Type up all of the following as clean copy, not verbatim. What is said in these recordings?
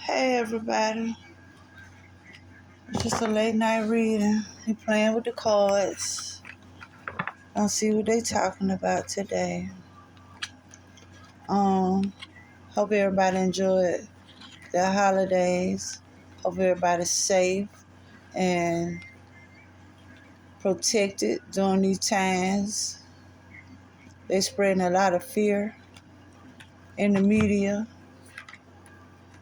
Hey everybody, it's just a late night reading. We playing with the cards. Gonna see what they talking about today. Um, Hope everybody enjoyed their holidays. Hope everybody's safe and protected during these times. They spreading a lot of fear in the media.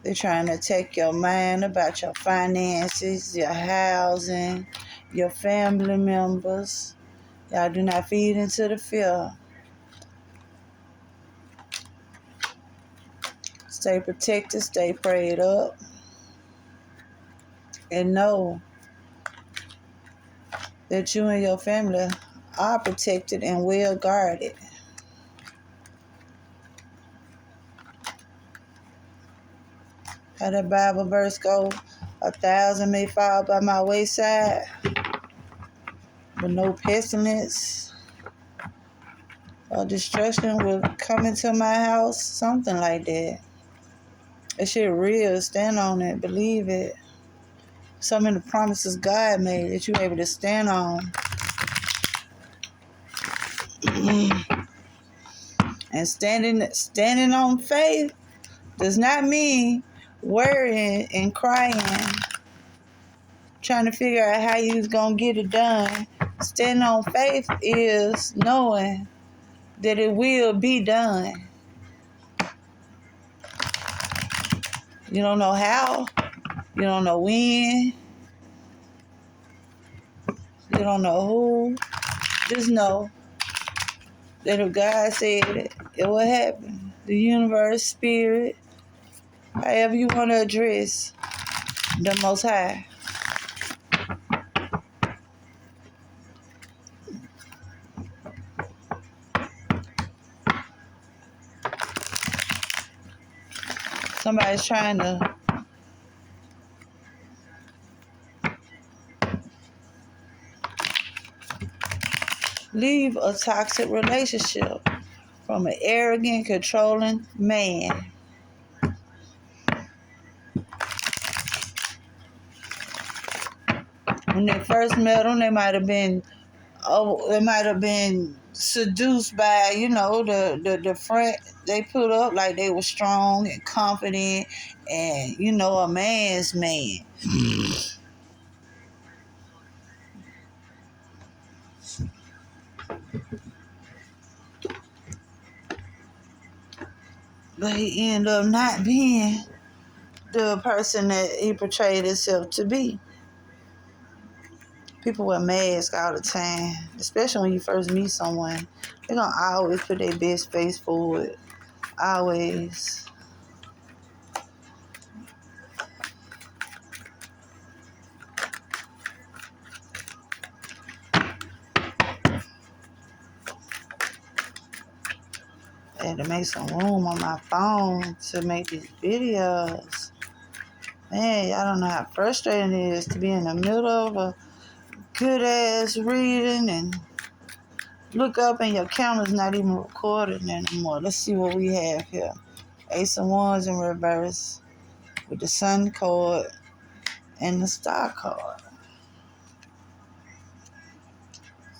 They're trying to take your mind about your finances, your housing, your family members. Y'all do not feed into the fear. Stay protected, stay prayed up, and know that you and your family are protected and well guarded. How that Bible verse go, 1,000 may fall by my wayside, but no pestilence or destruction will come into my house, something like that. That shit real, stand on it, believe it. So many promises God made that you're able to stand on. And standing on faith does not mean worrying and crying, trying to figure out how you's going to get it done. Standing on faith is knowing that it will be done. You don't know how, you don't know when, you don't know who. Just know that if God said it, it will happen. The universe, spirit, however you want to address the Most High. Somebody's trying to leave a toxic relationship from an arrogant, controlling man. When they first met him, they might have been seduced by, the front they put up, like they were strong and confident and, a man's man. But he ended up not being the person that he portrayed himself to be. People wear masks all the time, especially when you first meet someone. They're going to always put their best face forward. Always. I had to make some room on my phone to make these videos. Man, y'all don't know how frustrating it is to be in the middle of a good ass reading and look up and your camera's not even recording anymore. Let's see what we have here. Ace of Wands in reverse with the Sun card and the Star card.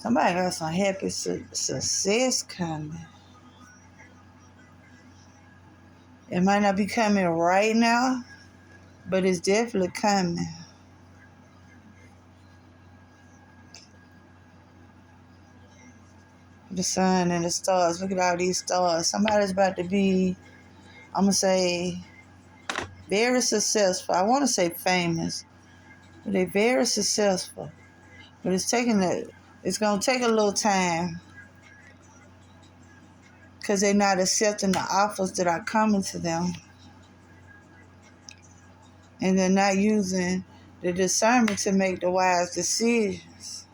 Somebody got some happy success coming. It might not be coming right now, but it's definitely coming. The sun and the stars. Look at all these stars. Somebody's about to be, I'm going to say, very successful. I want to say famous, but they're very successful. But it's going to take a little time because they're not accepting the offers that are coming to them. And they're not using the discernment to make the wise decisions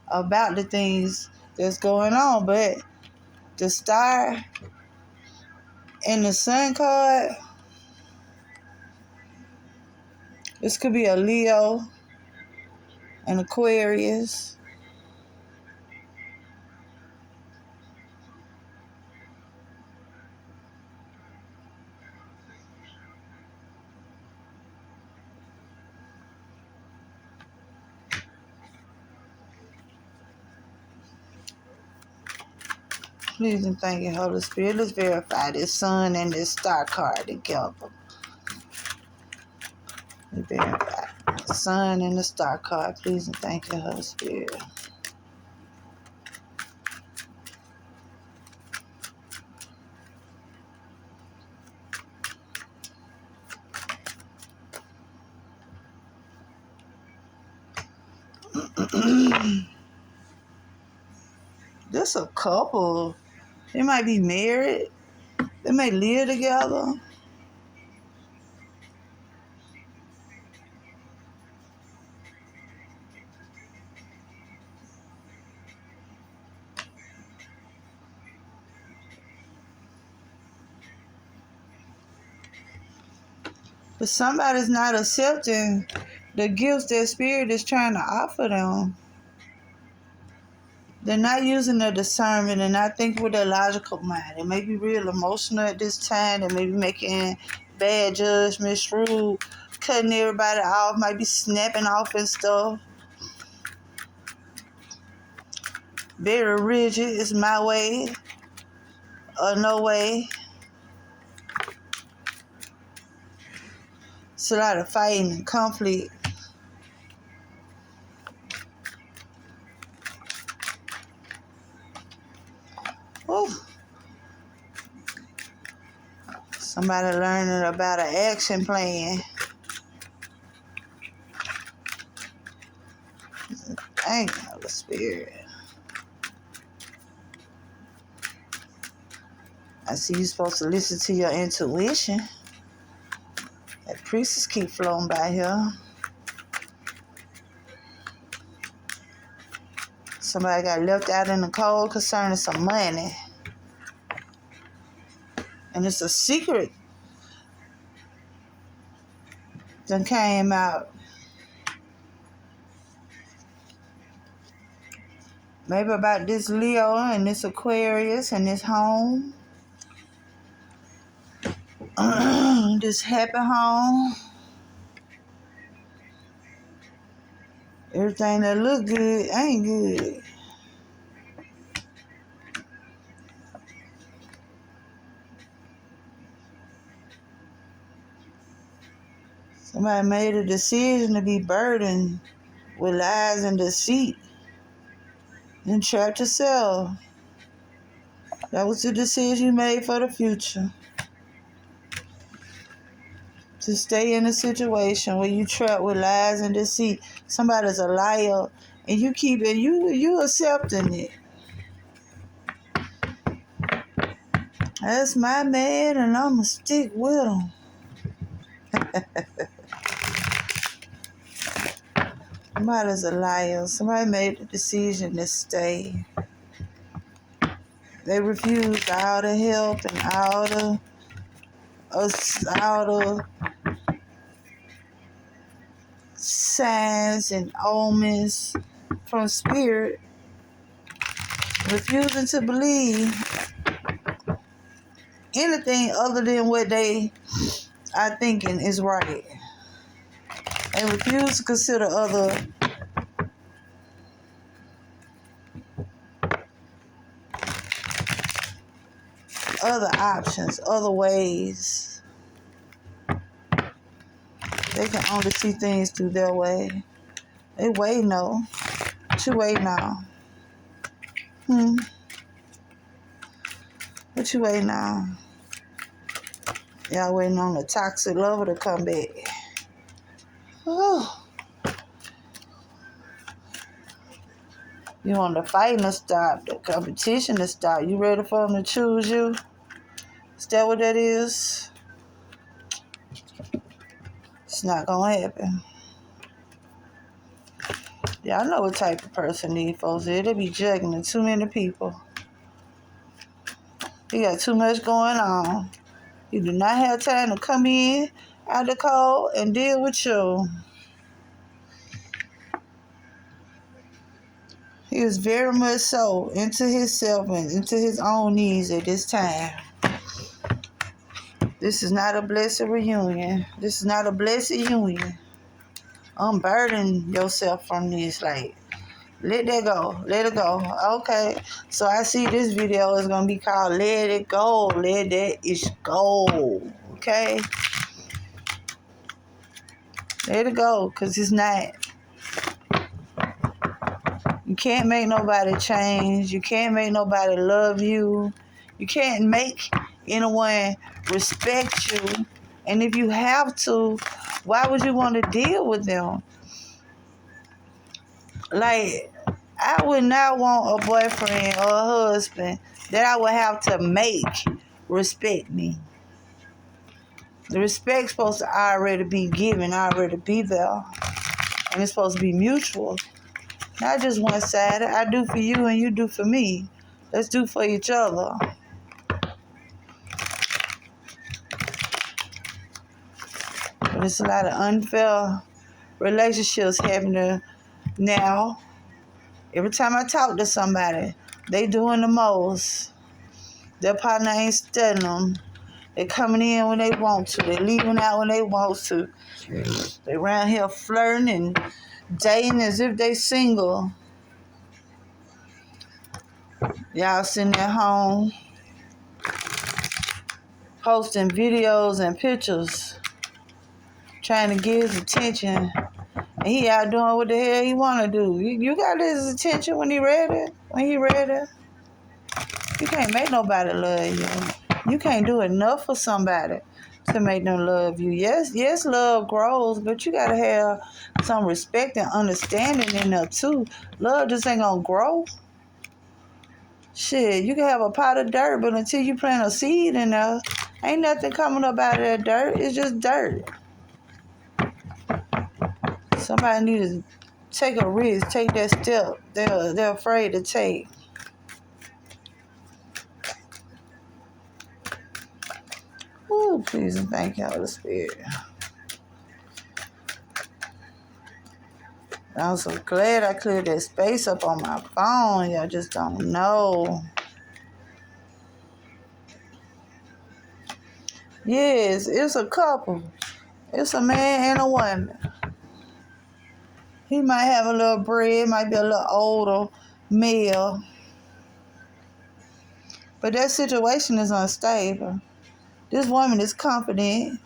about the things that's going on. But the star and the sun card, this could be a Leo, an Aquarius. Please and thank you, Holy Spirit. Let's verify this sun and this star card together. Let's verify the sun and the star card. Please and thank you, Holy Spirit. This a couple. They might be married. They may live together. But somebody's not accepting the gifts that Spirit is trying to offer them. They're not using their discernment and not thinking with their logical mind. They may be real emotional at this time. They may be making bad judgments, rude, cutting everybody off, might be snapping off and stuff. Very rigid. It's my way or no way. It's a lot of fighting and conflict. Woo. Somebody learning about an action plan. Thank you, Holy Spirit. I see you're supposed to listen to your intuition. That priestess keep flowing by here. Somebody got left out in the cold concerning some money. And it's a secret that came out. Maybe about this Leo and this Aquarius and this home. This happy home. Everything that look good ain't good. Somebody made a decision to be burdened with lies and deceit and trapped yourself. That was the decision you made for the future. To stay in a situation where you trapped with lies and deceit. Somebody's a liar and you keep it, you accepting it. That's my man and I'ma stick with him. Somebody's a liar. Somebody made the decision to stay. They refused all the help and all the signs and omens from Spirit, refusing to believe anything other than what they are thinking is right. They refuse to consider other options, other ways. They can only see things through their way. They waiting though. What you waiting on? What you waiting on? Y'all waiting on the toxic lover to come back. Oh. You want the fighting to stop, the competition to stop. You ready for them to choose you? Is that what that is? It's not gonna happen. Y'all know what type of person these folks is. They be juggling too many people. You got too much going on. You do not have time to come in out the cold and deal with you. He is very much so into himself and into his own needs at this time. This is not a blessed reunion. This is not a blessed union. Unburden yourself from this. Like, Let that go. Let it go. Okay. So I see this video is going to be called Let It Go. Let that ish go. Okay? Let it go, because it's not. You can't make nobody change. You can't make nobody love you. You can't make anyone respect you. And if you have to, why would you want to deal with them? Like, I would not want a boyfriend or a husband that I would have to make respect me. The respect's supposed to already be given, already be there. And it's supposed to be mutual. Not just one-sided. I do for you and you do for me. Let's do for each other. But it's a lot of unfair relationships happening now. Every time I talk to somebody, they doing the most. Their partner ain't studying them. They coming in when they want to. They leaving out when they want to. They around here flirting and dating as if they single. Y'all sitting at home posting videos and pictures trying to get his attention. And he out doing what the hell he want to do. You got his attention when he ready. When he ready. You can't make nobody love you. You can't do enough for somebody to make them love you. Yes, love grows, but you got to have some respect and understanding in there too. Love just ain't going to grow. Shit, you can have a pot of dirt, but until you plant a seed in there, ain't nothing coming up out of that dirt. It's just dirt. Somebody need to take a risk, take that step they're afraid to take. Ooh, please and thank you, Holy Spirit. I'm so glad I cleared that space up on my phone. Y'all just don't know. Yes, it's a couple. It's a man and a woman. He might have a little bread, might be a little older male. But that situation is unstable. This woman is confident.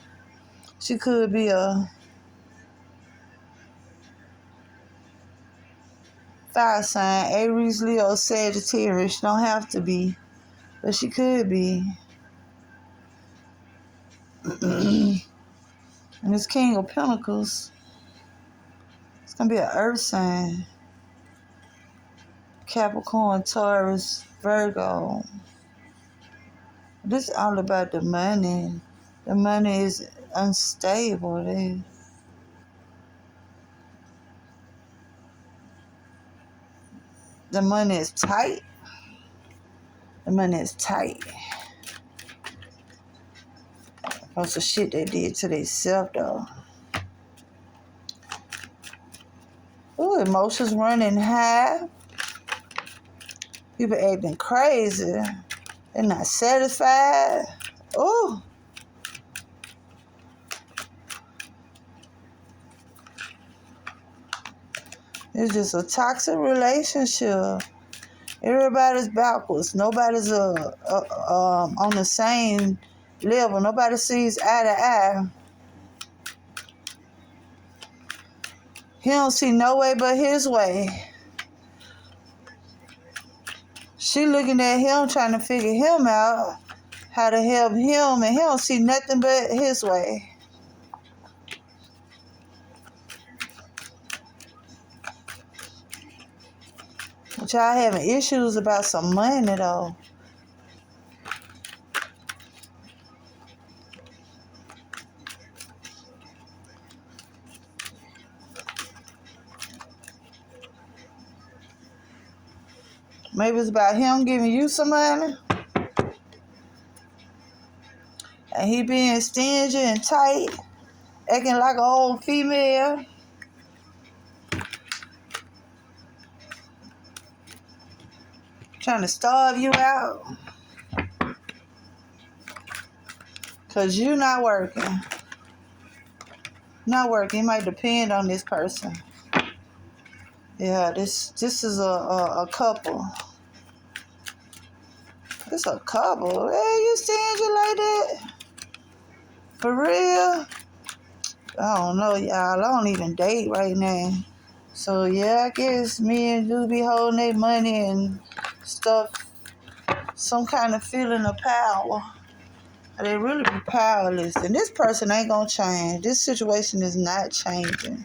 She could be a fire sign, Aries, Leo, Sagittarius. She don't have to be, but she could be. And this King of Pentacles, it's going to be an earth sign. Capricorn, Taurus, Virgo. This is all about the money. The money is unstable. The money is tight. The money is tight. Most of the shit they did to themselves, though. Ooh, emotions running high. People acting crazy. They're not satisfied. Ooh. It's just a toxic relationship. Everybody's backwards. Nobody's on the same level. Nobody sees eye to eye. He don't see no way but his way. She looking at him, trying to figure him out, how to help him, and he don't see nothing but his way. But y'all having issues about some money, though. Maybe it's about him giving you some money. And he being stingy and tight, acting like an old female. Trying to starve you out. Because you not working. Not working. You might depend on this person. Yeah, this is a couple. It's a couple. Hey, you stingy like that? For real? I don't know, y'all. I don't even date right now. So yeah, I guess me and you be holding their money and stuff. Some kind of feeling of power. They really be powerless. And this person ain't gonna change. This situation is not changing.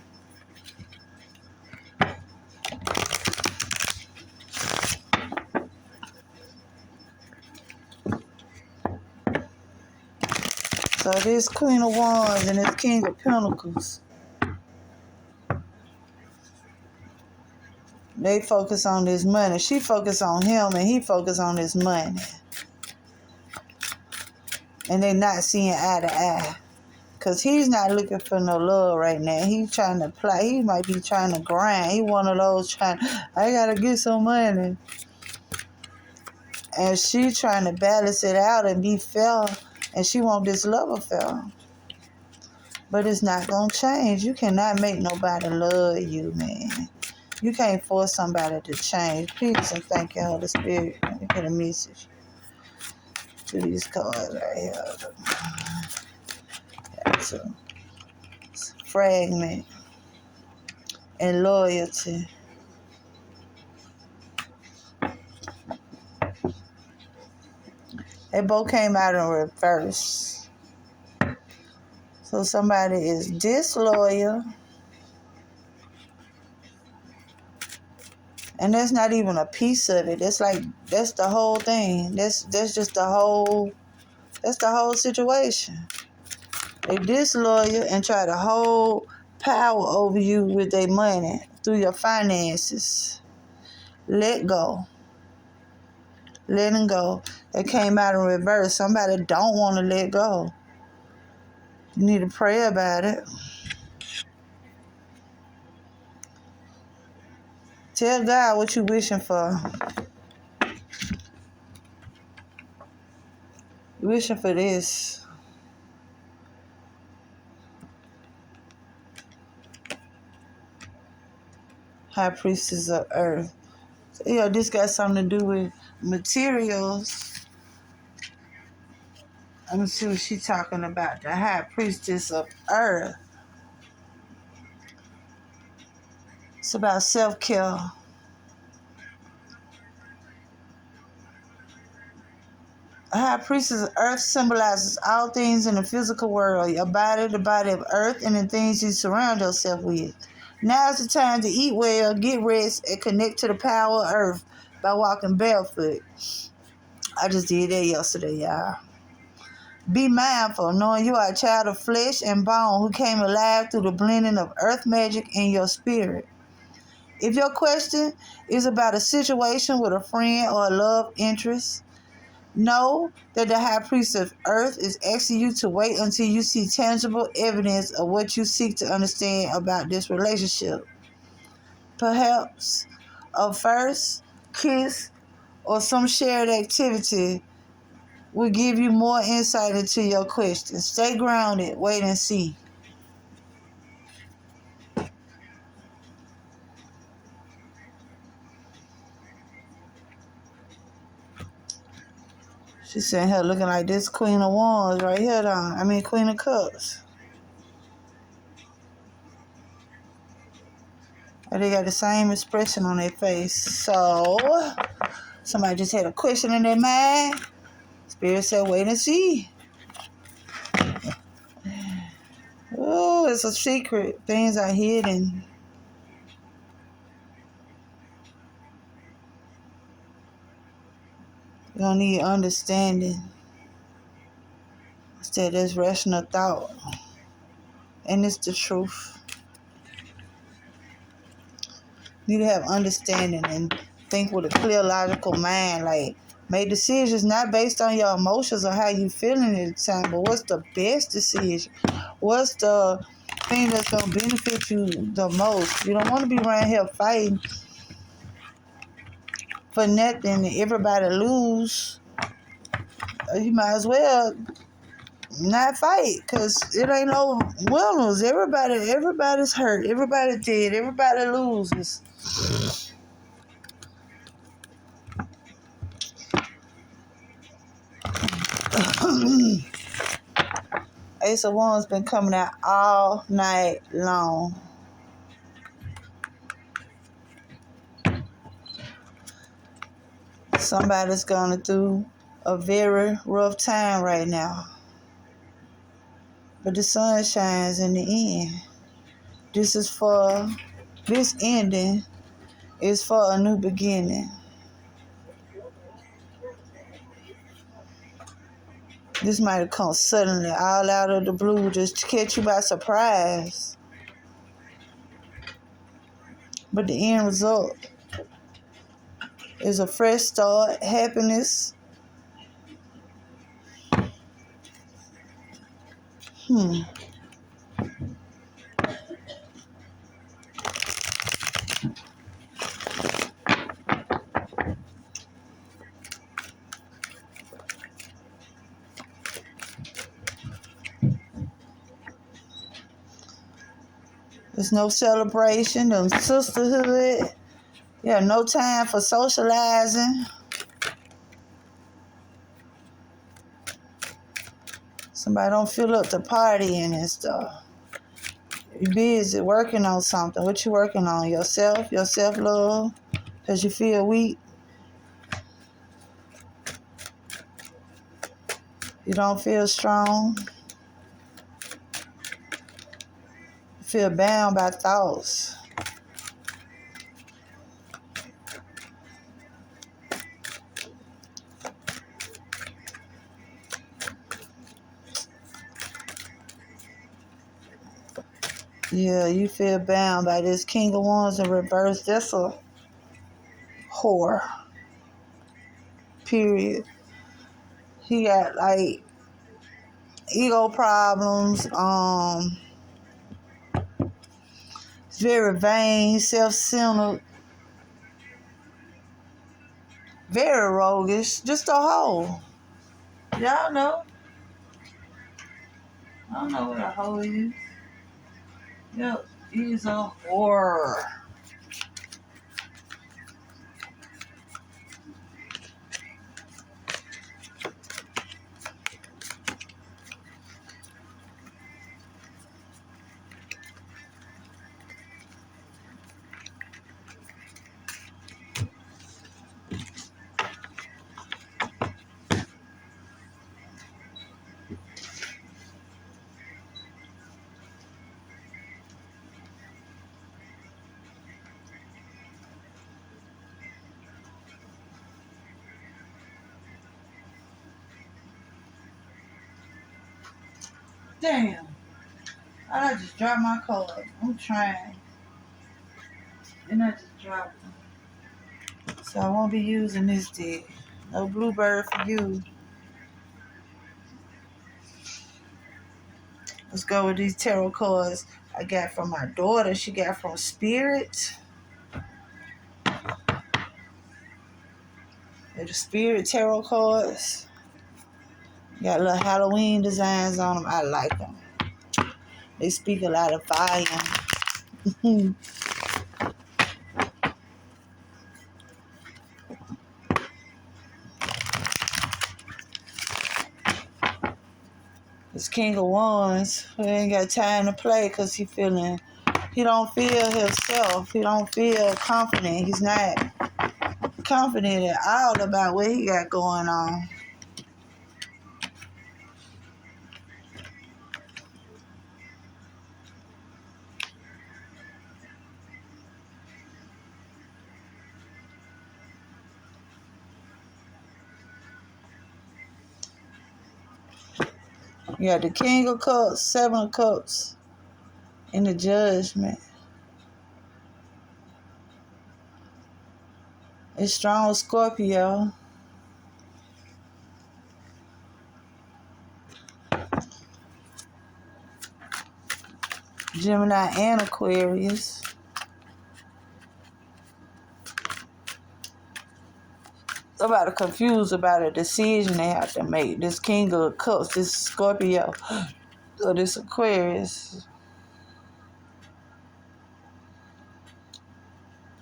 So this Queen of Wands and this King of Pentacles, they focus on this money. She focus on him and he focus on this money. And they not seeing eye to eye. Because he's not looking for no love right now. He's trying to play. He might be trying to grind. He one of those trying, I got to get some money. And she trying to balance it out and be fair. And she want this love affair. But it's not going to change. You cannot make nobody love you, man. You can't force somebody to change. Please and thank you, Holy Spirit. Let me get a message to these cards right here. So, fragment and loyalty. They both came out in reverse. So somebody is disloyal. And that's not even a piece of it. It's like, that's the whole thing. That's just the whole situation. They disloyal and try to hold power over you with their money through your finances. Let go. Letting go. They came out in reverse. Somebody don't want to let go. You need to pray about it. Tell God what you wishing for. You wishing for this. High Priestess of Earth. So, this got something to do with materials. Let me see what she's talking about. The High Priestess of Earth. It's about self-care. The High Priestess of Earth symbolizes all things in the physical world. Your body, the body of Earth, and the things you surround yourself with. Now's the time to eat well, get rest, and connect to the power of Earth by walking barefoot. I just did that yesterday, y'all. Be mindful, knowing you are a child of flesh and bone who came alive through the blending of earth magic in your spirit. If your question is about a situation with a friend or a love interest, know that the High Priest of Earth is asking you to wait until you see tangible evidence of what you seek to understand about this relationship. Perhaps a first kiss or some shared activity will give you more insight into your question. Stay grounded, wait and see. She's sitting here looking like this Queen of Wands right here, Queen of Cups. And they got the same expression on their face. So, somebody just had a question in their mind. Spirit said, wait and see. Oh, it's a secret. Things are hidden. You don't need understanding. Instead, there's rational thought. And it's the truth. You need to have understanding and think with a clear, logical mind. Like, make decisions not based on your emotions or how you feeling at the time, but what's the best decision? What's the thing that's going to benefit you the most? You don't want to be around here fighting for nothing and everybody lose. You might as well not fight, because it ain't no winners. Everybody's hurt. Everybody dead. Everybody loses. Ace of Wands been coming out all night long. Somebody's going through a very rough time right now. But the sun shines in the end. This ending is for a new beginning. This might have come suddenly, all out of the blue, just to catch you by surprise. But the end result is a fresh start, happiness. There's no celebration, no sisterhood. Yeah, no time for socializing. Somebody don't feel up to partying and stuff. You're busy working on something. What you working on? Yourself? Your self-love? Because you feel weak? You don't feel strong? You feel bound by thoughts? Yeah, you feel bound by this King of Wands in reverse. That's a whore. Period. He got like ego problems. He's very vain, self-centered, very roguish. Just a hoe. Y'all know. I don't know what a hoe is. Yep, he's a whore. Damn. I just dropped my card. I'm trying. And I just dropped them. So I won't be using this deck. No bluebird for you. Let's go with these tarot cards I got from my daughter. She got from Spirit. They're the Spirit tarot cards. Got little Halloween designs on them. I like them. They speak a lot of volume. This King of Wands, he ain't got time to play because he don't feel himself. He don't feel confident. He's not confident at all about what he got going on. You got the King of Cups, Seven of Cups, and the Judgment. It's strong Scorpio. Gemini and Aquarius. Somebody confused about a decision they have to make. This King of Cups, this Scorpio, or this Aquarius.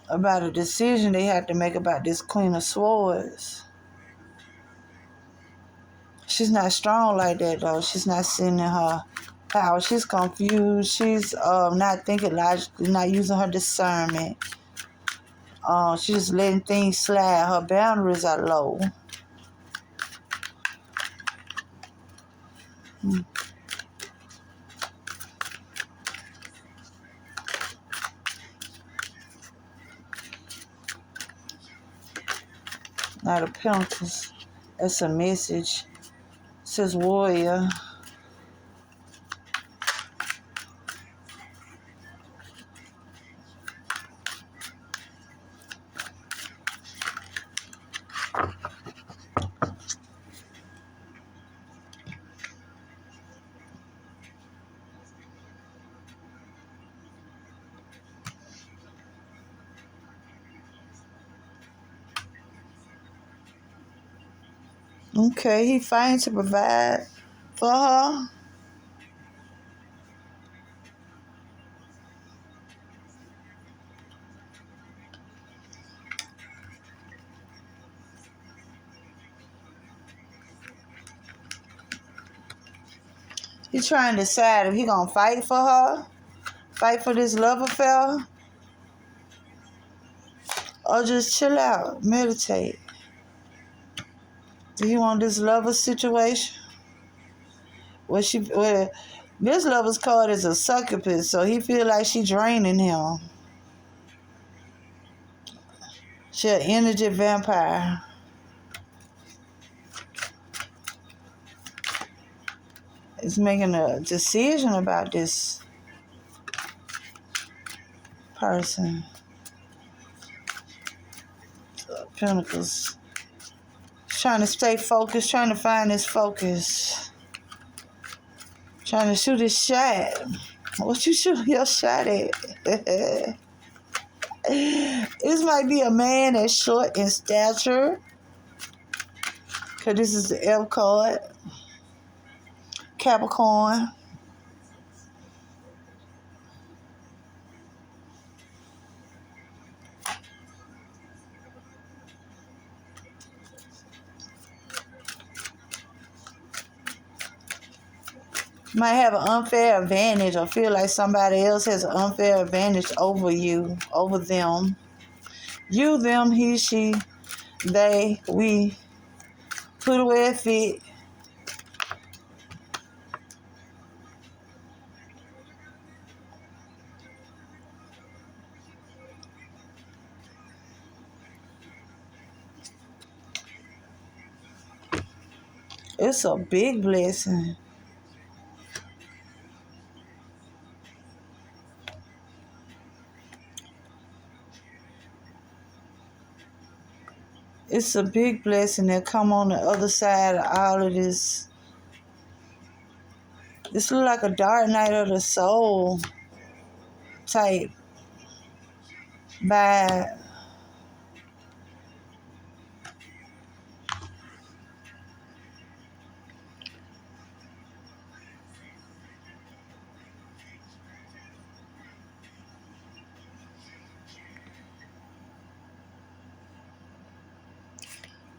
about a decision they had to make about this Queen of Swords. She's not strong like that, though. She's not sitting in her power. She's confused. She's not thinking logically, not using her discernment. She's just letting things slide. Her boundaries are low. Knight of Pentacles. That's a message. It says warrior. Okay, he fighting to provide for her. He trying to decide if he gonna fight for her, fight for this love affair, or just chill out, meditate. Do you want this lover situation? Where this lover's card is a succubus, so he feel like she draining him. She an energy vampire. Is making a decision about this person. Pentacles. Trying to stay focused, trying to find his focus. Trying to shoot his shot. What you shooting your shot at? This might be a man that's short in stature. Because this is the F card. Capricorn. Might have an unfair advantage or feel like somebody else has an unfair advantage over you, over them. You, them, he, she, they, we. Put away it fit. It's a big blessing. It's a big blessing that come on the other side of all of this. This look like a dark night of the soul type vibe.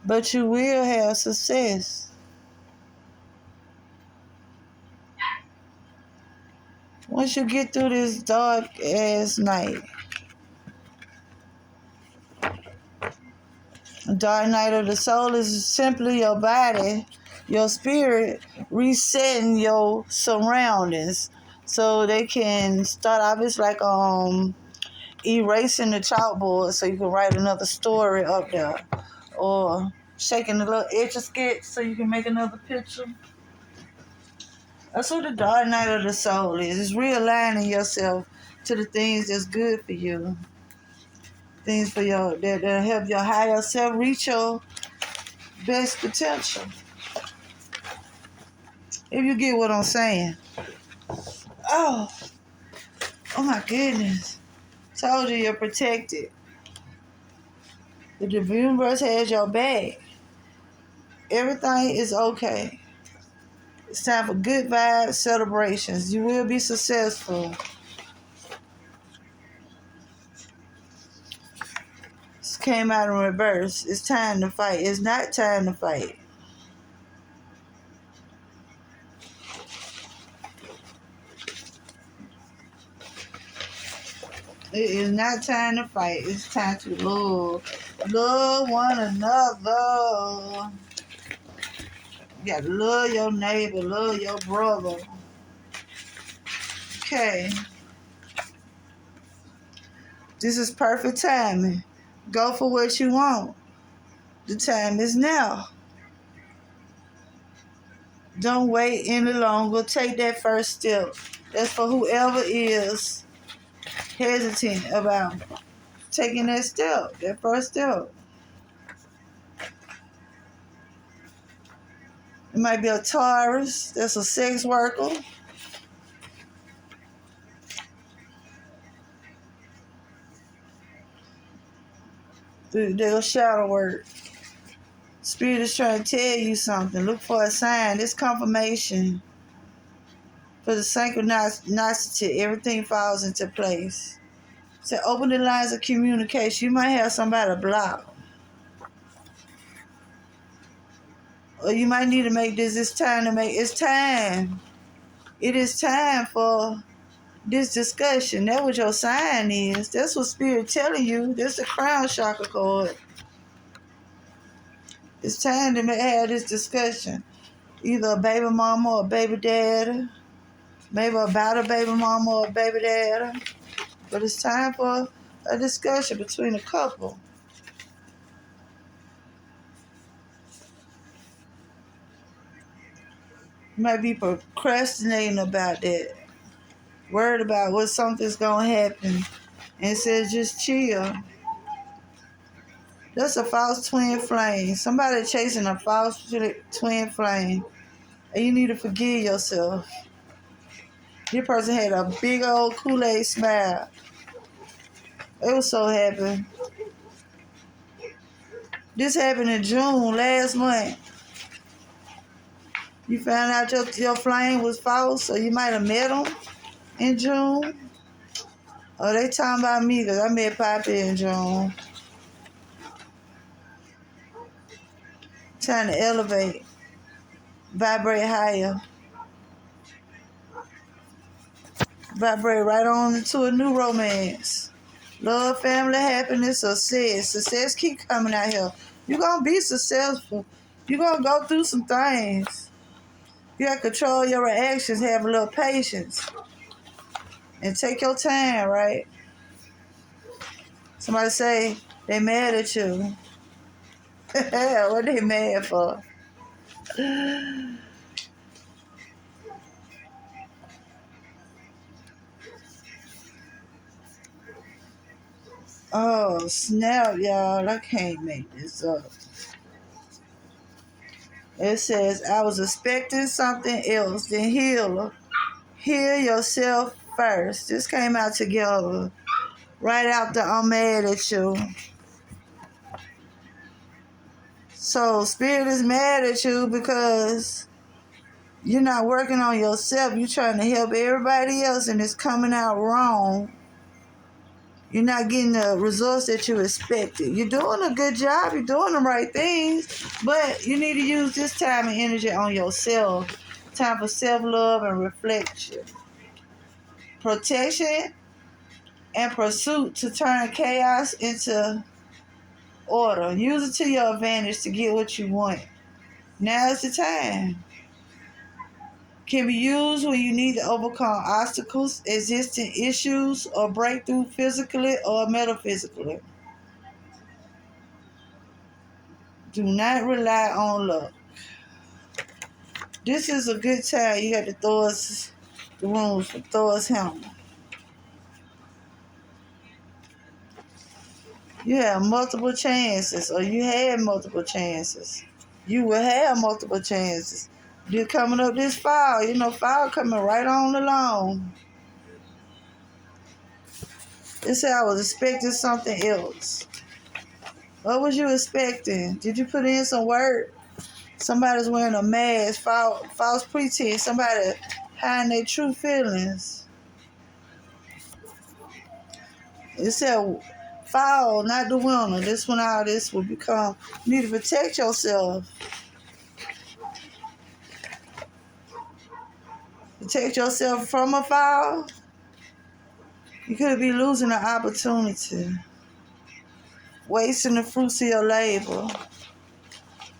But you will have success. Once you get through this dark ass night. A dark night of the soul is simply your body, your spirit, resetting your surroundings. So they can start off, it's like erasing the chalkboard so you can write another story up there. Or shaking the little etch a sketch so you can make another picture. That's what the dark night of the soul is. It's realigning yourself to the things that's good for you. Things for your that'll help your higher self reach your best potential. If you get what I'm saying. Oh my goodness. Told you you're protected. The universe has your back. Everything is okay. It's time for good vibes, celebrations. You will be successful. came out in reverse. It's time to fight. It's not time to fight. It is not time to fight. It's time to love one another. You gotta love your neighbor, love your brother. Okay. This is perfect timing. Go for what you want. The time is now. Don't wait any longer. Take that first step. That's for whoever is hesitant about taking that step, that first step. It might be a Taurus, that's a sex worker. They'll shadow work. Spirit is trying to tell you something. Look for a sign. This confirmation for the synchronicity, everything falls into place. So open the lines of communication. You might have somebody blocked. Or you might need to make this. It's time. It is time for this discussion. That's what your sign is. That's what Spirit telling you. That's the crown chakra card. It's time to have this discussion. Either a baby mama or a baby daddy. Maybe about a baby mama or a baby daddy. But it's time for a discussion between a couple. You might be procrastinating about that. Worried about what something's going to happen. And it says just chill. That's a false twin flame. Somebody chasing a false twin flame. And you need to forgive yourself. This person had a big old Kool-Aid smile. They was so happy. This happened in June last month. You found out your flame was false, so you might have met them in June. Oh, they talking about me because I met Poppy in June. Trying to elevate, vibrate higher. Vibrate right on into a new romance. Love, family, happiness, success. Success keep coming out here. You're going to be successful. You're going to go through some things. You got to control your reactions, have a little patience. And take your time, right? Somebody say they mad at you. What they mad for? Oh, snap, y'all. I can't make this up. It says, I was expecting something else. Then heal yourself first. This came out together. Right after I'm mad at you. So Spirit is mad at you because you're not working on yourself. You're trying to help everybody else and it's coming out wrong. You're not getting the results that you expected. You're doing a good job. You're doing the right things. But you need to use this time and energy on yourself. Time for self-love and reflection. Protection and pursuit to turn chaos into order. Use it to your advantage to get what you want. Now is the time. Can be used when you need to overcome obstacles, existing issues, or breakthrough physically or metaphysically. Do not rely on luck. This is a good time. You got the rooms for Thor's helmet. You have multiple chances, or you had multiple chances. You will have multiple chances. You're coming up this fall. Fall coming right on along. They said I was expecting something else. What was you expecting? Did you put in some work? Somebody's wearing a mask, false pretense. Somebody hiding their true feelings. It said fall, not the winter. This when all this will become. You need to protect yourself. Protect yourself from a fall. You could be losing an opportunity, wasting the fruits of your labor,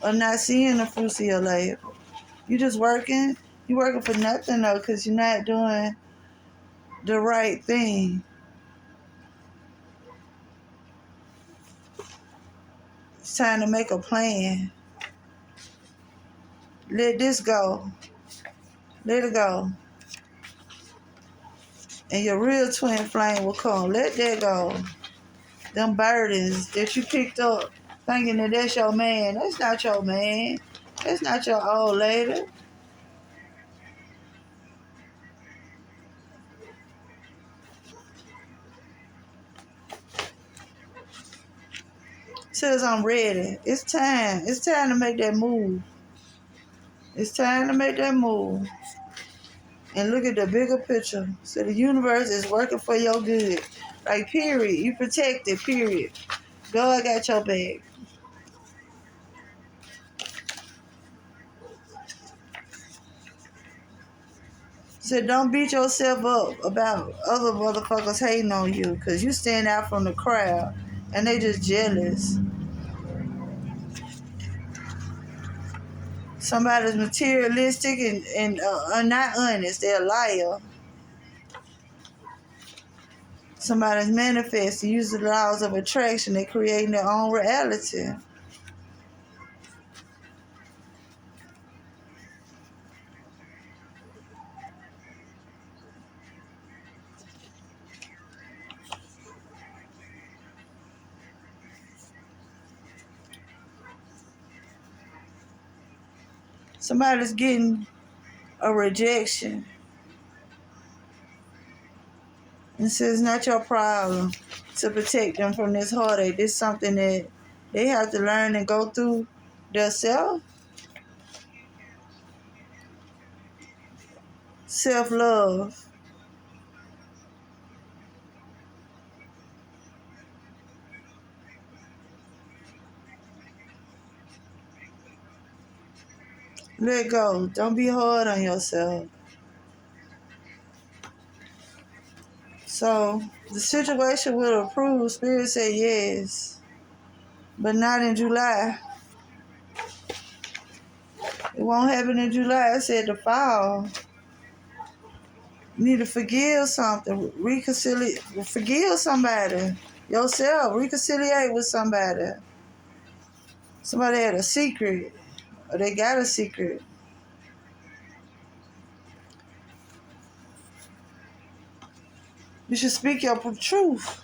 or not seeing the fruits of your labor. You just working. You working for nothing though, because you're not doing the right thing. It's time to make a plan. Let this go. Let it go. And your real twin flame will come. Let that go. Them burdens that you picked up thinking that that's your man. That's not your man. That's not your old lady. Says I'm ready. It's time. It's time to make that move. It's time to make that move. And look at the bigger picture. So the universe is working for your good. Like, period. You protected, period. God got your back. So don't beat yourself up about other motherfuckers hating on you, because you stand out from the crowd and they just jealous. Somebody's materialistic and not honest. They're a liar. Somebody's manifesting, using the laws of attraction. They're creating their own reality. Somebody's getting a rejection. And so it's not your problem to protect them from this heartache. This is something that they have to learn and go through themselves. Self-love. Let go. Don't be hard on yourself. So the situation will approve. Spirit said yes, but not in July. It won't happen in July. It said the fall. You need to forgive something. Forgive somebody. Yourself. Reconciliate with somebody. Somebody had a secret, or they got a secret. You should speak your truth.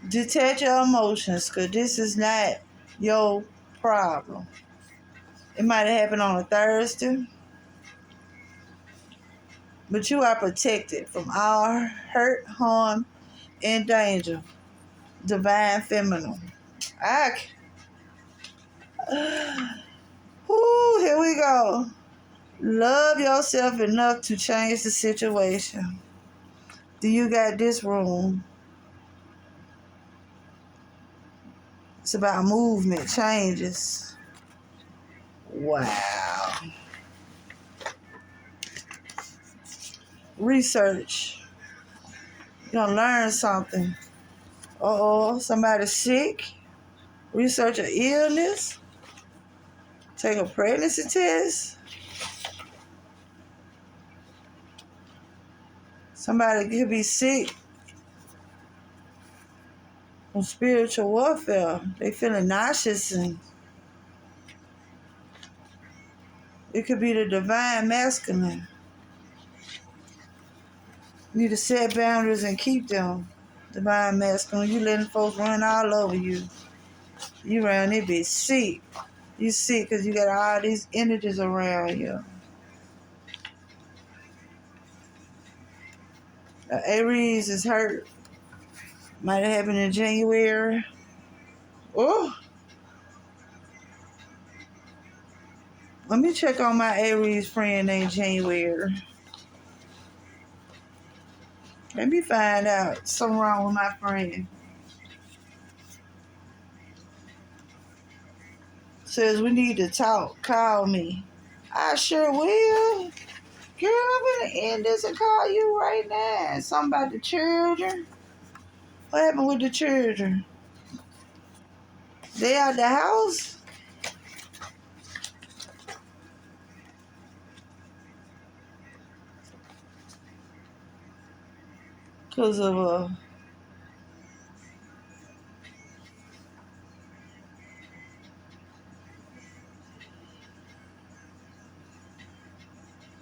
Detach your emotions, because this is not your problem. It might have happened on a Thursday, but you are protected from all hurt, harm, and danger. Divine feminine. Here we go. Love yourself enough to change the situation. Do you got this room? It's about movement, changes. Wow. Research. You're gonna learn something. Somebody's sick. Research an illness. Take a pregnancy test. Somebody could be sick from spiritual warfare. They feeling nauseous, and it could be the divine masculine. You need to set boundaries and keep them. Divine masculine. You letting folks run all over you. You around it be sick. You sick because you got all these energies around you. Aries is hurt. Might have happened in January. Oh, Let me check on my Aries friend named January. Let me find out something wrong with my friend. Says we need to talk. Call me. I sure will. Girl, I'm gonna end this and call you right now. Something about the children. What happened with the children? They out the house? Because of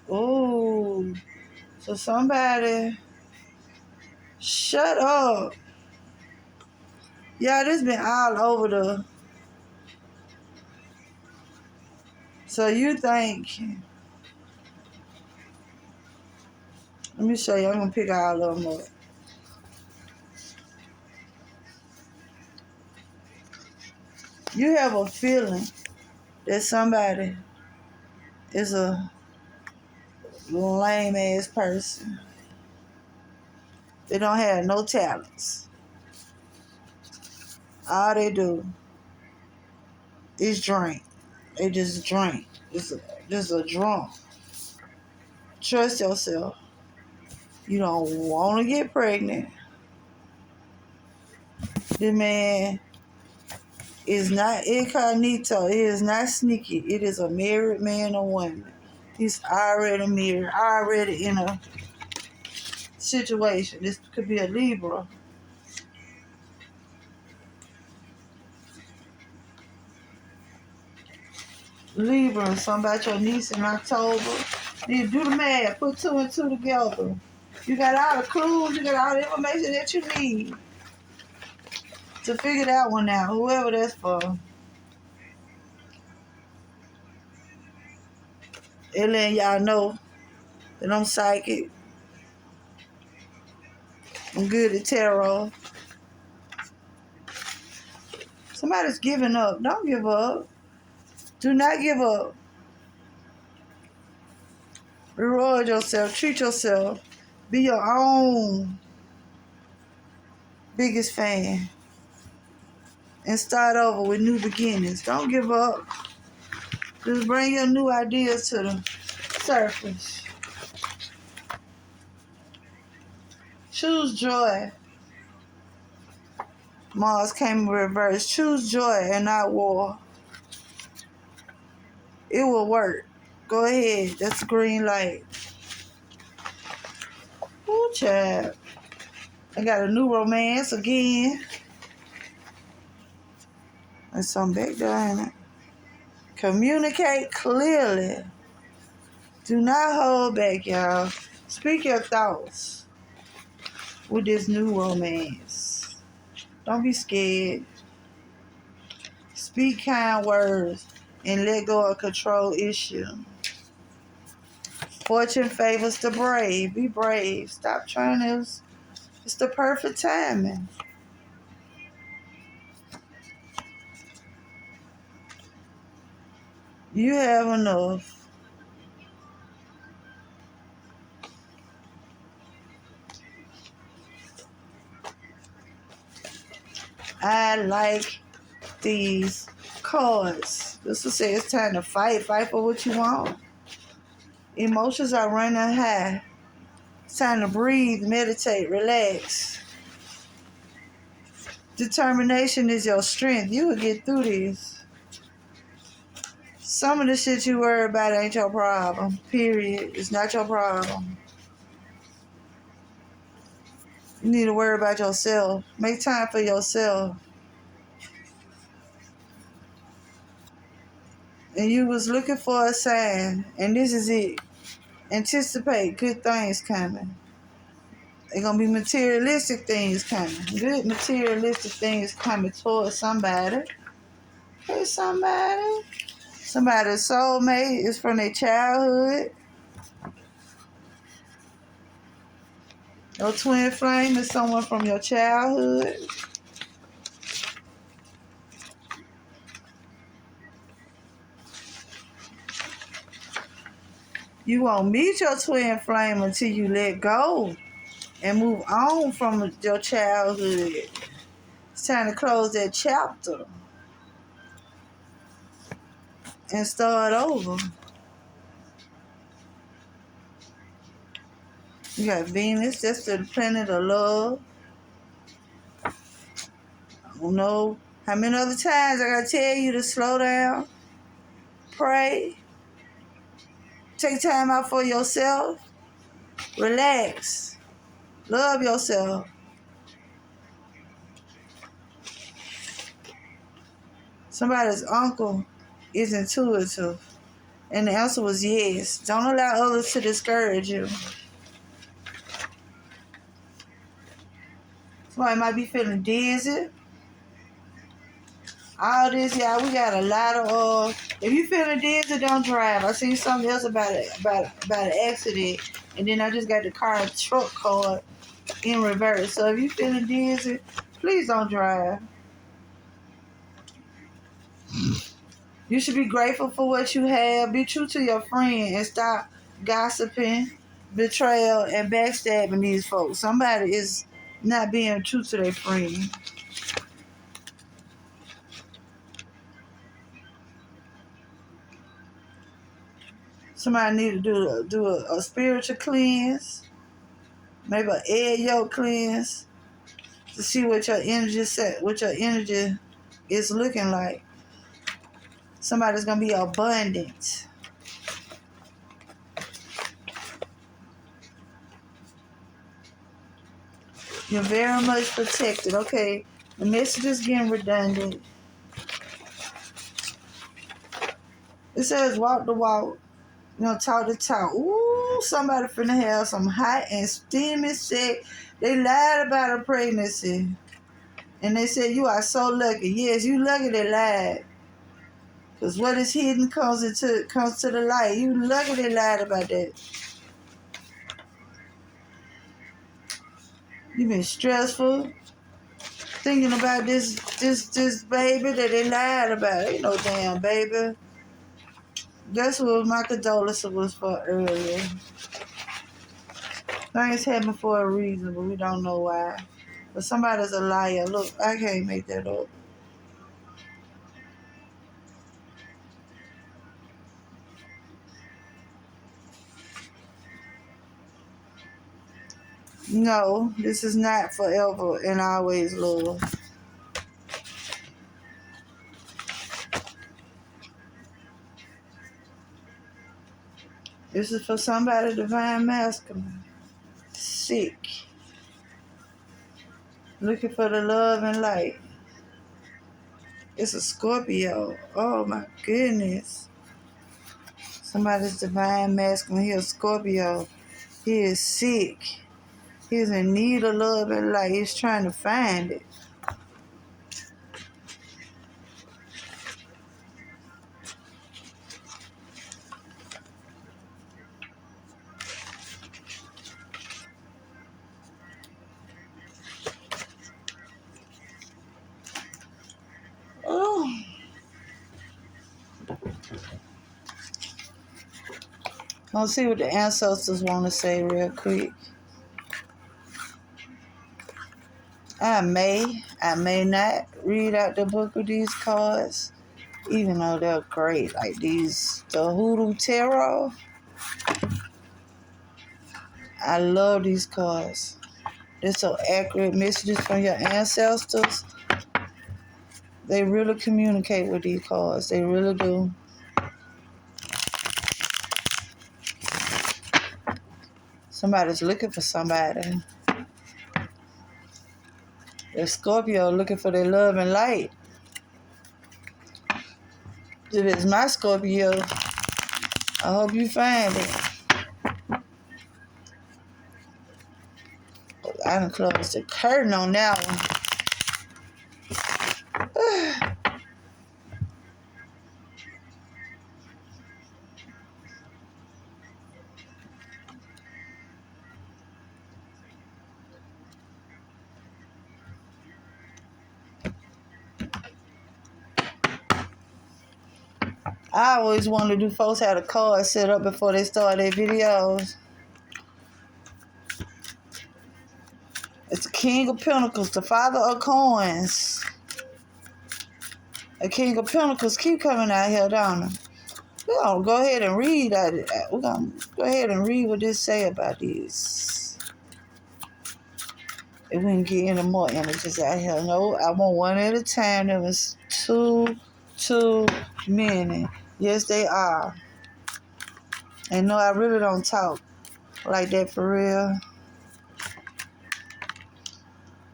oh, so somebody shut up. Yeah, this been all over the. So you think? Let me show you. I'm gonna pick all of them up. You have a feeling that somebody is a lame ass person. They don't have no talents. All they do is drink. They just drink. Just a drunk. Trust yourself. You don't want to get pregnant. The man is not incognito. It is not sneaky. It is a married man or woman. He's already married, already in a situation. This could be a Libra. Libra, something about your niece in October. Then do the math. Put 2 and 2 together. You got all the clues. You got all the information that you need to figure that one out. Whoever that's for. And letting y'all know that I'm psychic. I'm good at tarot. Somebody's giving up. Don't give up. Do not give up. Reward yourself. Treat yourself. Be your own biggest fan. And start over with new beginnings. Don't give up. Just bring your new ideas to the surface. Choose joy. Mars came in reverse. Choose joy and not war. It will work. Go ahead. That's a green light. Ooh, child. I got a new romance again. There's something back there, ain't it? Communicate clearly. Do not hold back, y'all. Speak your thoughts with this new romance. Don't be scared. Speak kind words and let go of control issue. Fortune favors the brave. Be brave. Stop trying to. It's the perfect timing. You have enough. I like these cards. This will say it's time to fight. Fight for what you want. Emotions are running high. It's time to breathe, meditate, relax. Determination is your strength. You will get through this. Some of the shit you worry about ain't your problem. Period. It's not your problem. You need to worry about yourself. Make time for yourself. And you was looking for a sign, and this is it. Anticipate good things coming. They're going to be materialistic things coming. Good materialistic things coming towards somebody. Hey, somebody. Somebody's soulmate is from their childhood. Your twin flame is someone from your childhood. You won't meet your twin flame until you let go and move on from your childhood. It's time to close that chapter and start over. You got Venus, that's the planet of love. I don't know how many other times I gotta tell you to slow down, pray, take time out for yourself, relax, love yourself. Somebody's uncle is intuitive. And the answer was yes. Don't allow others to discourage you. Somebody might be feeling dizzy. All this, yeah, we got a lot of. If you feeling dizzy, don't drive. I seen something else about an accident, and then I just got the car and truck card in reverse. So if you feeling dizzy, please don't drive. You should be grateful for what you have. Be true to your friend and stop gossiping, betrayal, and backstabbing these folks. Somebody is not being true to their friend. Somebody need to do a spiritual cleanse, maybe an egg yolk cleanse to see what your energy is looking like. Somebody's gonna be abundant. You're very much protected. Okay, the message is getting redundant. It says walk the walk, talk the talk. Ooh, somebody finna have some hot and steamy sex. They lied about a pregnancy. And they said, you are so lucky. Yes, you lucky they lied. Because what is hidden comes to the light. You lucky they lied about that. You been stressful, thinking about this baby that they lied about. Ain't no damn baby. That's what my condolences was for earlier. Things happen for a reason, but we don't know why. But somebody's a liar. Look, I can't make that up. No, this is not forever and always love. This is for somebody divine masculine. Sick. Looking for the love and light. It's a Scorpio. Oh my goodness. Somebody's divine masculine. He a Scorpio. He is sick. He's in need of love and light. He's trying to find it. Oh. Let's see what the ancestors want to say real quick. I may not read out the book of these cards, even though they're great. Like the Hoodoo Tarot. I love these cards. They're so accurate messages from your ancestors. They really communicate with these cards. They really do. Somebody's looking for somebody. They're Scorpio looking for their love and light. If it's my Scorpio, I hope you find it. I done closed the curtain on that one. I always wanted to do folks had a card set up before they start their videos. It's the King of Pentacles, the Father of Coins. The King of Pentacles keep coming out here, don't it? We're going to go ahead and read that. We're going to go ahead and read what this say about these. If we can get any more images out here. No, I want one at a time. There was too many. Yes, they are. And no, I really don't talk like that for real.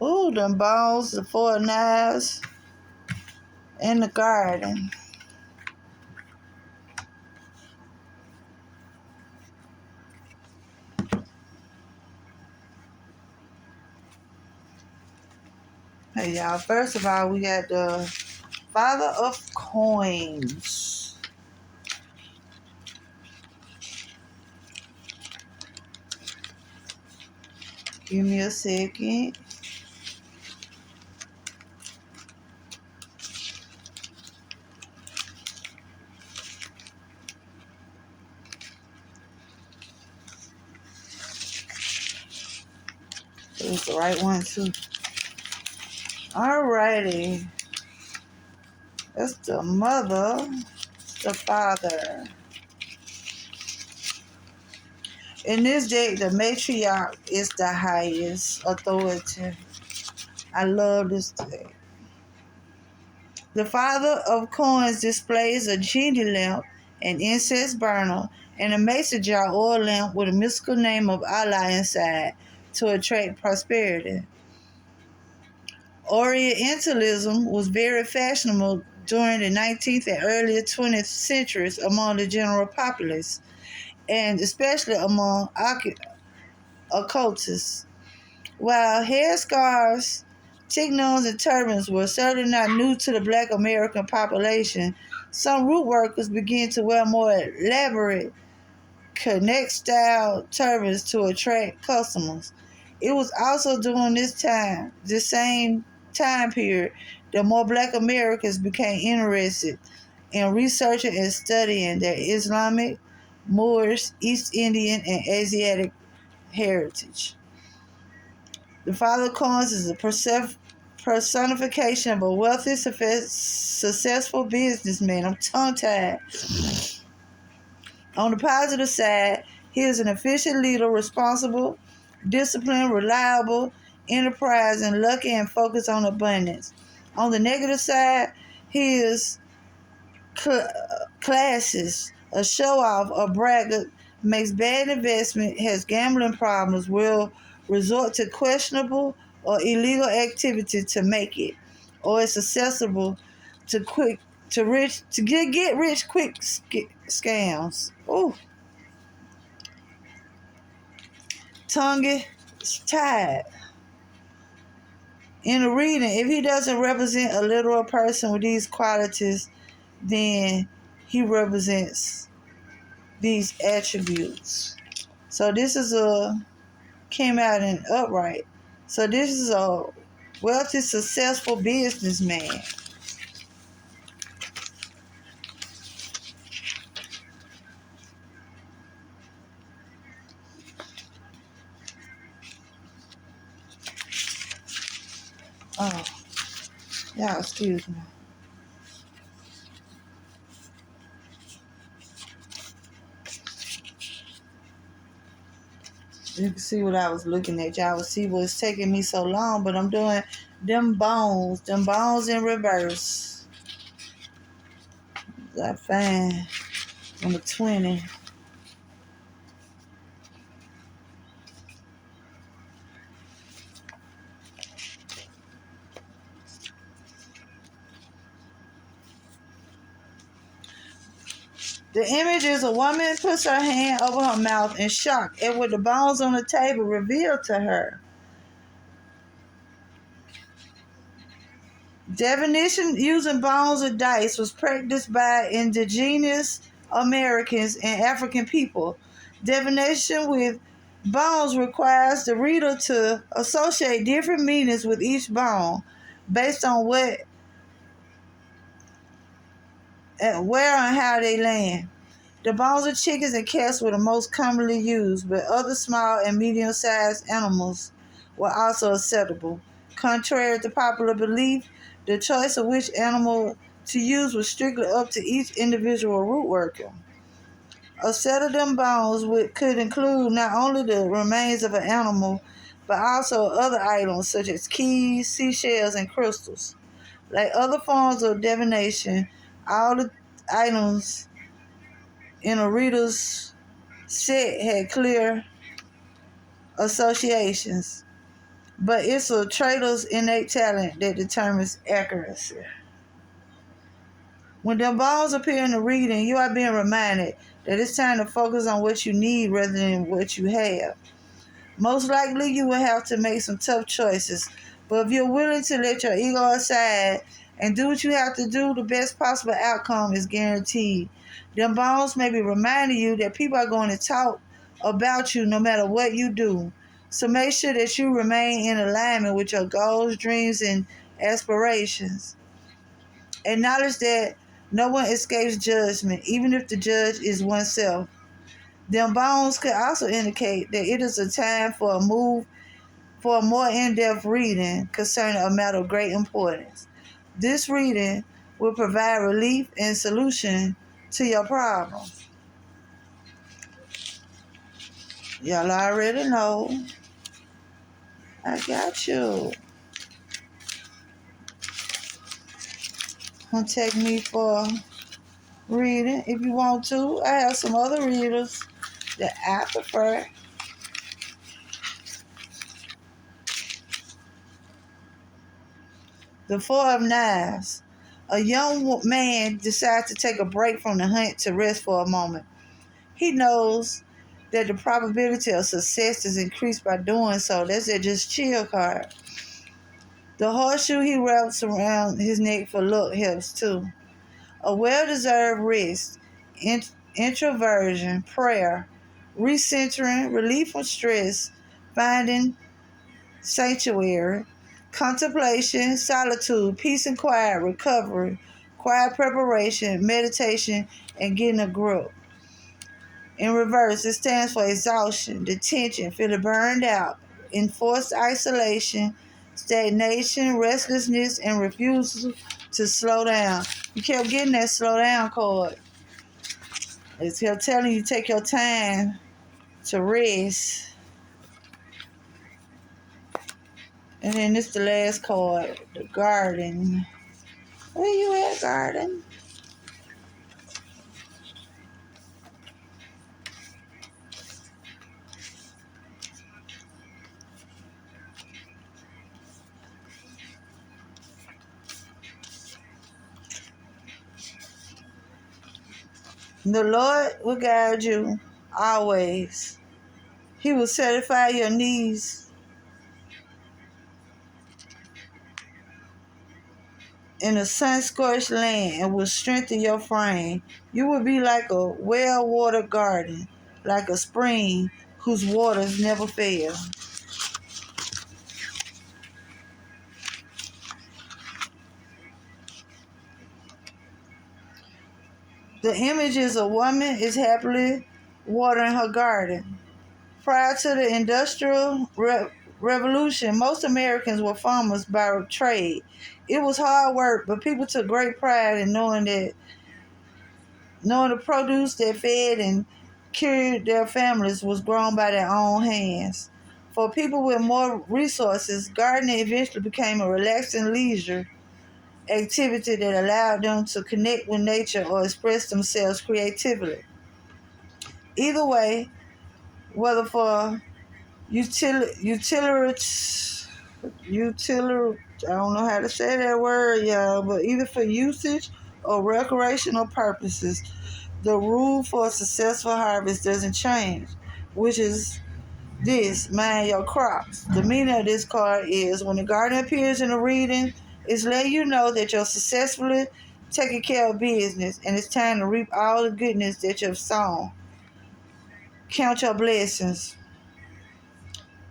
Ooh, them balls, the 4 knives, and the garden. Hey, y'all. First of all, we got the Father of Coins. Give me a second. It's the right one, too. Alrighty. That's the mother, the father. In this deck, the matriarch is the highest authority. I love this deck. The Father of Coins displays a genie lamp, an incense burner, and a mason jar oil lamp with a mystical name of Allah inside to attract prosperity. Orientalism was very fashionable during the 19th and early 20th centuries among the general populace, and especially among occultists. While headscarves, chignons, and turbans were certainly not new to the black American population, some root workers began to wear more elaborate connect-style turbans to attract customers. It was also during this same time period, that more black Americans became interested in researching and studying their Islamic, Moorish, East Indian, and Asiatic heritage. The Father of Coins is a personification of a wealthy, successful businessman. I'm tongue-tied. On the positive side, he is an efficient leader, responsible, disciplined, reliable, enterprising, lucky, and focused on abundance. On the negative side, he is classist, a show-off, a braggart, makes bad investment, has gambling problems, will resort to questionable or illegal activity to make it, or is accessible to get rich quick scams. Ooh, tongue tied. In a reading, if he doesn't represent a literal person with these qualities, then he represents these attributes. So this is came out in upright. So this is a wealthy, successful businessman. Oh, yeah, excuse me. You can see what I was looking at. Y'all will see what's taking me so long, but I'm doing them bones in reverse. That fine. Number 20. The image is a woman puts her hand over her mouth in shock at what the bones on the table reveal to her. Divination using bones or dice was practiced by indigenous Americans and African people. Divination with bones requires the reader to associate different meanings with each bone based on what and where and how they land. The bones of chickens and cats were the most commonly used, but other small and medium-sized animals were also acceptable. Contrary to popular belief, the choice of which animal to use was strictly up to each individual root worker. A set of them bones could include not only the remains of an animal, but also other items such as keys, seashells, and crystals. Like other forms of divination, all the items in a reader's set had clear associations, but it's a trader's innate talent that determines accuracy. When the bones appear in the reading, you are being reminded that it's time to focus on what you need rather than what you have. Most likely, you will have to make some tough choices, but if you're willing to let your ego aside and do what you have to do, the best possible outcome is guaranteed. Them bones may be reminding you that people are going to talk about you no matter what you do. So make sure that you remain in alignment with your goals, dreams, and aspirations. Acknowledge that no one escapes judgment, even if the judge is oneself. Them bones could also indicate that it is a time for a more in-depth reading concerning a matter of great importance. This reading will provide relief and solution to your problems. Y'all already know. I got you. Contact me for reading if you want to. I have some other readers that I prefer. The Four of Knives. A young man decides to take a break from the hunt to rest for a moment. He knows that the probability of success is increased by doing so. That's a just chill card. The horseshoe he wraps around his neck for luck helps too. A well-deserved rest, introversion, prayer, recentering, relief from stress, finding sanctuary, contemplation, solitude, peace and quiet, recovery, quiet preparation, meditation, and getting a grip. In reverse, it stands for exhaustion, detention, feeling burned out, enforced isolation, stagnation, restlessness, and refusal to slow down. You kept getting that slow down card. It's kept telling you take your time to rest. And then this the last card, the garden. Where you at, garden? The Lord will guide you always. He will satisfy your needs in a sun-scorched land and will strengthen your frame. You will be like a well-watered garden, like a spring whose waters never fail. The image is a woman is happily watering her garden. Prior to the Industrial Revolution, most Americans were farmers by trade. It was hard work, but people took great pride in knowing the produce that fed and cured their families was grown by their own hands. For people with more resources, gardening eventually became a relaxing leisure activity that allowed them to connect with nature or express themselves creatively. Either way, whether for utilitarian, I don't know how to say that word, y'all, but either for usage or recreational purposes, the rule for a successful harvest doesn't change, which is this: mind your crops. The meaning of this card is when the garden appears in the reading, it's letting you know that you're successfully taking care of business and it's time to reap all the goodness that you've sown. Count your blessings.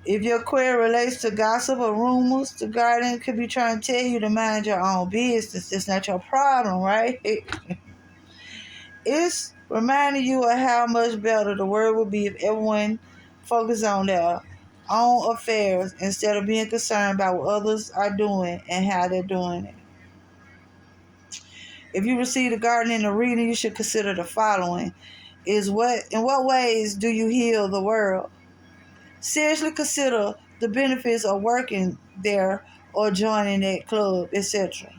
If your query relates to gossip or rumors, the garden could be trying to tell you to mind your own business. It's not your problem, right? It's reminding you of how much better the world would be if everyone focused on their own affairs instead of being concerned about what others are doing and how they're doing it. If you receive a gardening reading, you should consider the following. In what ways do you heal the world? Seriously consider the benefits of working there or joining that club, etc.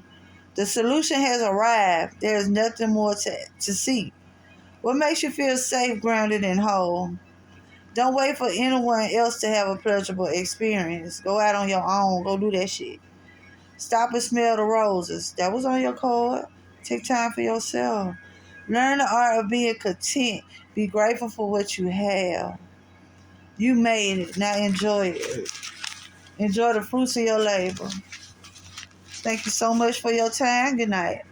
The solution has arrived. There is nothing more to see. What makes you feel safe, grounded, and whole? Don't wait for anyone else to have a pleasurable experience. Go out on your own. Go do that shit. Stop and smell the roses. That was on your card. Take time for yourself. Learn the art of being content. Be grateful for what you have. You made it. Now enjoy it. Enjoy the fruits of your labor. Thank you so much for your time. Good night.